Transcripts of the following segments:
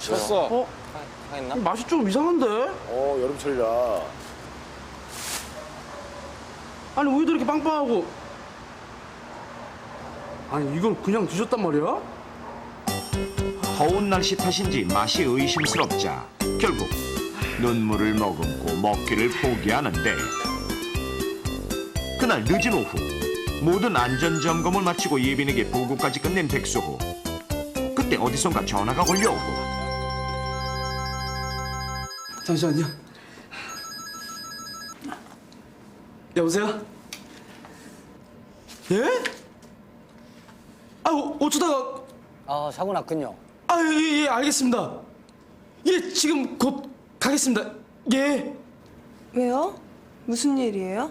쳤어. 상했나? 맛이 좀 이상한데? 여름철이라. 아니 우유도 이렇게 빵빵하고. 아니 이걸 그냥 드셨단 말이야? 더운 날씨 탓인지 맛이 의심스럽자 결국 눈물을 머금고 먹기를 포기하는데 그날 늦은 오후 모든 안전점검을 마치고 예빈에게 보고까지 끝낸 백수호. 그때 어디선가 전화가 걸려오고 잠시만요. 여보세요? 예? 아 어쩌다가 사고 났군요. 예, 알겠습니다. 예, 지금 곧 가겠습니다. 예. 왜요? 무슨 일이에요?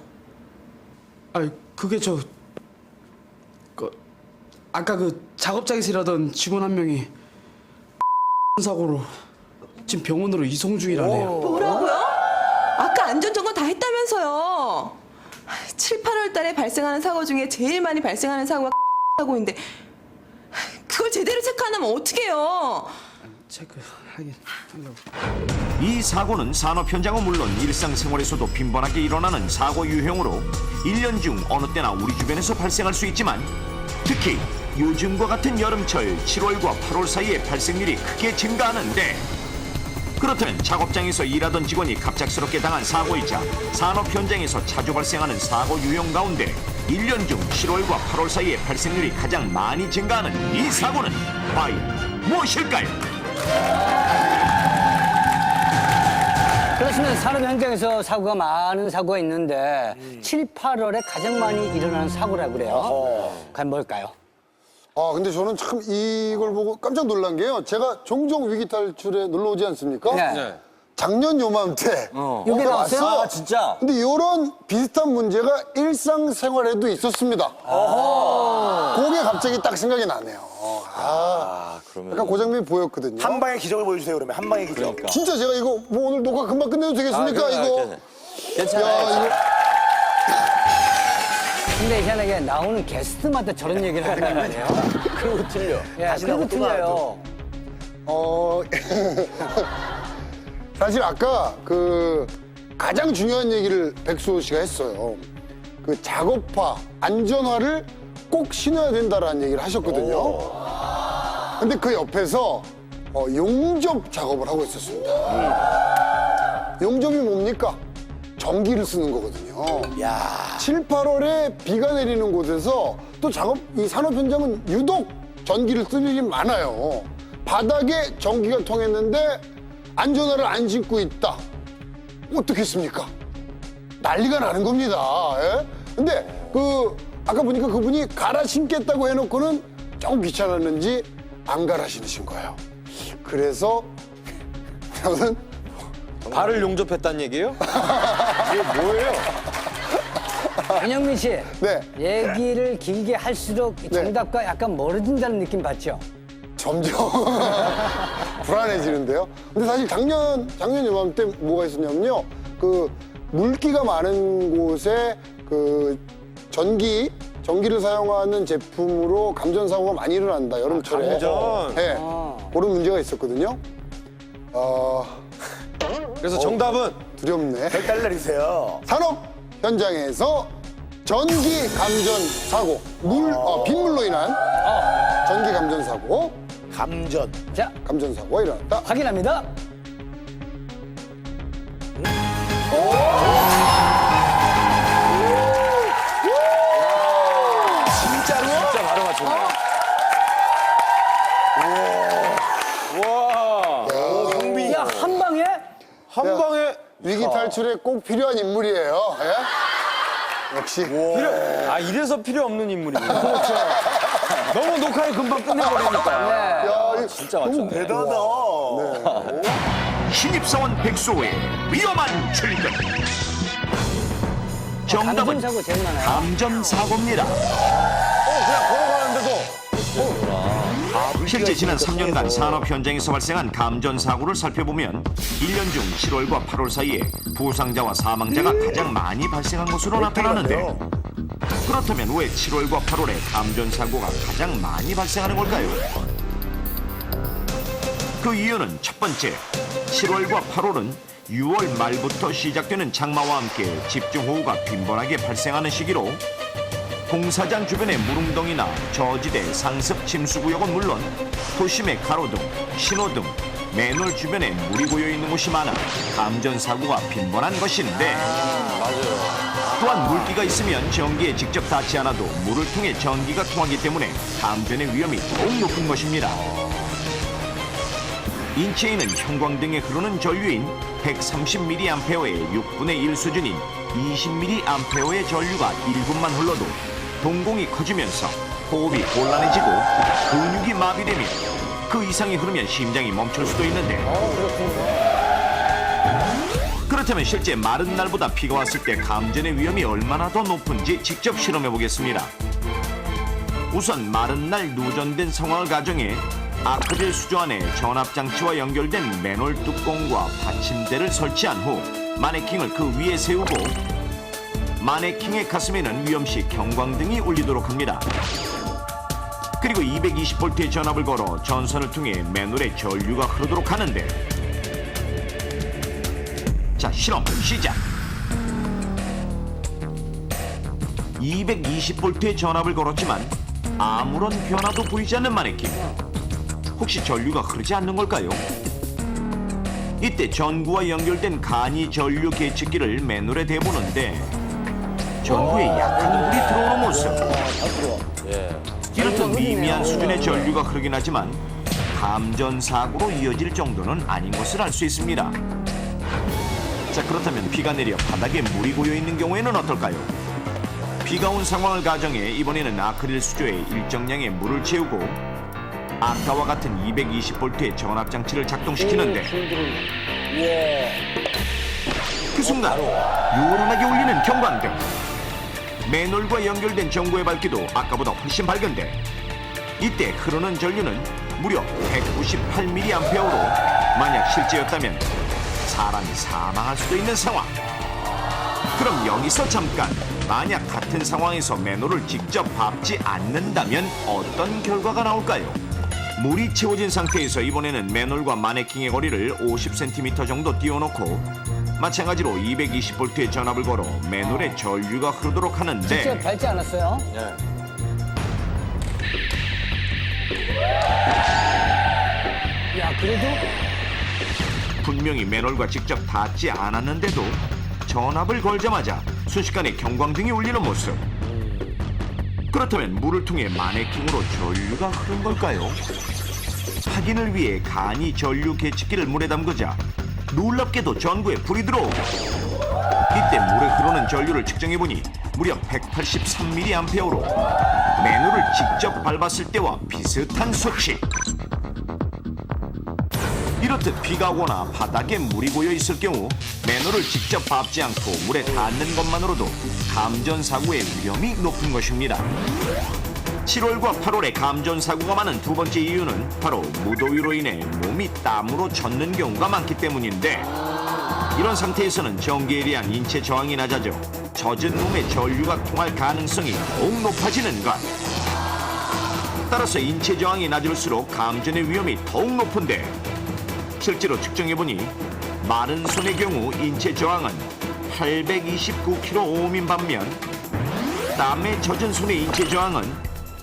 그게 아까 그 작업장에서 일하던 직원 한 명이 사고로 지금 병원으로 이송 중이라네요. 뭐라고요? 아까 안전점검 다 했다면서요. 7, 8월 달에 발생하는 사고 중에 제일 많이 발생하는 사고가 사고인데 그걸 제대로 체크 안 하면 어떡해요? 체크하긴 하려고. 이 사고는 산업 현장은 물론 일상생활에서도 빈번하게 일어나는 사고 유형으로 1년 중 어느 때나 우리 주변에서 발생할 수 있지만 특히 요즘과 같은 여름철 7월과 8월 사이에 발생률이 크게 증가하는데 그렇다면 작업장에서 일하던 직원이 갑작스럽게 당한 사고이자 산업 현장에서 자주 발생하는 사고 유형 가운데 1년 중 7월과 8월 사이에 발생률이 가장 많이 증가하는 이 사고는 과연 무엇일까요? 그렇지만 산업 현장에서 사고가 많은 사고가 있는데 7, 8월에 가장 많이 일어나는 사고라고 그래요. 과연 뭘까요? 근데 저는 참 이걸 보고 깜짝 놀란 게요. 제가 종종 위기 탈출에 놀러 오지 않습니까? 네. 작년 요맘때 여기 나왔어요? 왔어요. 진짜? 근데 이런 비슷한 문제가 일상생활에도 있었습니다. 그게 갑자기 딱 생각이 나네요. 그러면. 약간 고장면이 보였거든요. 한 방의 기적을 보여주세요, 그러면. 한 방의 기적. 진짜 제가 이거 뭐 오늘 녹화 금방 끝내도 되겠습니까? 이거. 괜찮아요. 야, 이거. 근데 희한하게 나오는 게스트마다 저런 얘기를 하는 거 아니에요? 그리고 틀려. 예, 다시 그리고 나오고 또 틀려요. 사실 아까 그 가장 중요한 얘기를 백수호 씨가 했어요. 그 작업화, 안전화를 꼭 신어야 된다라는 얘기를 하셨거든요. 근데 그 옆에서 용접 작업을 하고 있었습니다. 용접이 뭡니까? 전기를 쓰는 거거든요. 야. 7, 8월에 비가 내리는 곳에서 또 이 산업 현장은 유독 전기를 쓸 일이 많아요. 바닥에 전기가 통했는데 안전화를 안 신고 있다. 어떻겠습니까? 난리가 나는 겁니다. 예? 근데 아까 보니까 그분이 갈아 신겠다고 해놓고는 조금 귀찮았는지 안 갈아 신으신 거예요. 그래서 저는 발을 용접했다는 얘기예요? 이게 뭐예요? 변영민 씨, 네. 얘기를 길게 할수록 정답과 약간 멀어진다는 느낌 받죠? 점점 불안해지는데요. 근데 사실 작년 요맘때 뭐가 있었냐면요. 그 물기가 많은 곳에 그 전기를 사용하는 제품으로 감전 사고가 많이 일어난다. 여름철에. 감전? 네. 그런 문제가 있었거든요. 그래서 정답은 두렵네. 별 내리세요. 산업 현장에서 전기 감전 사고, 빗물로 인한 전기 감전 사고, 감전. 자, 감전 사고가 일어났다. 확인합니다. 진짜로? 진짜 바로 맞췄네. 와. 오, 형빈이. 야, 한 방에? 한 방에. 위기 탈출에 꼭 필요한 인물이에요. 예? 역시. 이래서 필요 없는 인물이군요. 그렇죠. 너무 녹화를 금방 끝내버리니까. 야, 이거 진짜 맞췄네. 대단하다. 신입사원 백수호의 위험한 출근. 정답은 감전사고 제일 많아요. 감전사고입니다. 그냥 걸어가는데도. 실제 지난 3년간 산업 현장에서 발생한 감전사고를 살펴보면 1년 중 7월과 8월 사이에 부상자와 사망자가 가장 많이 발생한 것으로 나타나는데 그렇다면 왜 7월과 8월에 감전사고가 가장 많이 발생하는 걸까요? 그 이유는 첫 번째, 7월과 8월은 6월 말부터 시작되는 장마와 함께 집중호우가 빈번하게 발생하는 시기로 공사장 주변의 물웅덩이나 저지대 상습 침수구역은 물론 도심의 가로등, 신호등, 맨홀 주변에 물이 고여 있는 곳이 많아 감전 사고가 빈번한 것인데 또한 물기가 있으면 전기에 직접 닿지 않아도 물을 통해 전기가 통하기 때문에 감전의 위험이 더욱 높은 것입니다. 인체에는 형광등에 흐르는 전류인 130mA의 6분의 1 수준인 20mA의 전류가 1분만 흘러도 동공이 커지면서 호흡이 곤란해지고 근육이 마비되며 그 이상이 흐르면 심장이 멈출 수도 있는데 그렇다면 실제 마른 날보다 비가 왔을 때 감전의 위험이 얼마나 더 높은지 직접 실험해 보겠습니다. 우선 마른 날 누전된 상황을 가정해 아크릴 수조 안에 전압장치와 연결된 맨홀 뚜껑과 받침대를 설치한 후 마네킹을 그 위에 세우고 마네킹의 가슴에는 위험시 경광등이 울리도록 합니다. 그리고 220V의 전압을 걸어 전선을 통해 맨홀에 전류가 흐르도록 하는데 자, 실험 시작! 220V의 전압을 걸었지만 아무런 변화도 보이지 않는 마네킹. 혹시 전류가 흐르지 않는 걸까요? 이때 전구와 연결된 간이 전류 계측기를 맨홀에 대보는데 전구에 약한 물이 들어오는 모습. 이렇듯 미미한 수준의 전류가 흐르긴 하지만 감전사고로 이어질 정도는 아닌 것을 알 수 있습니다. 자, 그렇다면 비가 내려 바닥에 물이 고여 있는 경우에는 어떨까요? 비가 온 상황을 가정해 이번에는 아크릴 수조에 일정량의 물을 채우고 아까와 같은 220V의 전압장치를 작동시키는데 그 순간 요란하게 울리는 경광등. 맨홀과 연결된 전구의 밝기도 아까보다 훨씬 밝은데 이때 흐르는 전류는 무려 198mA로 만약 실제였다면 사람이 사망할 수도 있는 상황. 그럼 여기서 잠깐, 만약 같은 상황에서 맨홀을 직접 밟지 않는다면 어떤 결과가 나올까요? 물이 채워진 상태에서 이번에는 맨홀과 마네킹의 거리를 50cm 정도 띄워놓고 마찬가지로 220V의 전압을 걸어 맨홀에 전류가 흐르도록 진짜 하는데 밟지 않았어요? 야, 그래도 분명히 맨홀과 직접 닿지 않았는데도 전압을 걸자마자 순식간에 경광등이 울리는 모습. 그렇다면 물을 통해 마네킹으로 전류가 흐른 걸까요? 확인을 위해 간이 전류 계측기를 물에 담그자 놀랍게도 전구에 불이 들어오고 이때 물에 흐르는 전류를 측정해보니 무려 183mA로 맨홀을 직접 밟았을 때와 비슷한 수치. 이렇듯 비가 오거나 바닥에 물이 고여 있을 경우 맨홀을 직접 밟지 않고 물에 닿는 것만으로도 감전사고의 위험이 높은 것입니다. 7월과 8월에 감전사고가 많은 두 번째 이유는 바로 무더위로 인해 몸이 땀으로 젖는 경우가 많기 때문인데 이런 상태에서는 전기에 대한 인체 저항이 낮아져 젖은 몸에 전류가 통할 가능성이 더욱 높아지는 것. 따라서 인체 저항이 낮을수록 감전의 위험이 더욱 높은데 실제로 측정해보니 마른 손의 경우 인체 저항은 829kΩ인 반면 땀에 젖은 손의 인체 저항은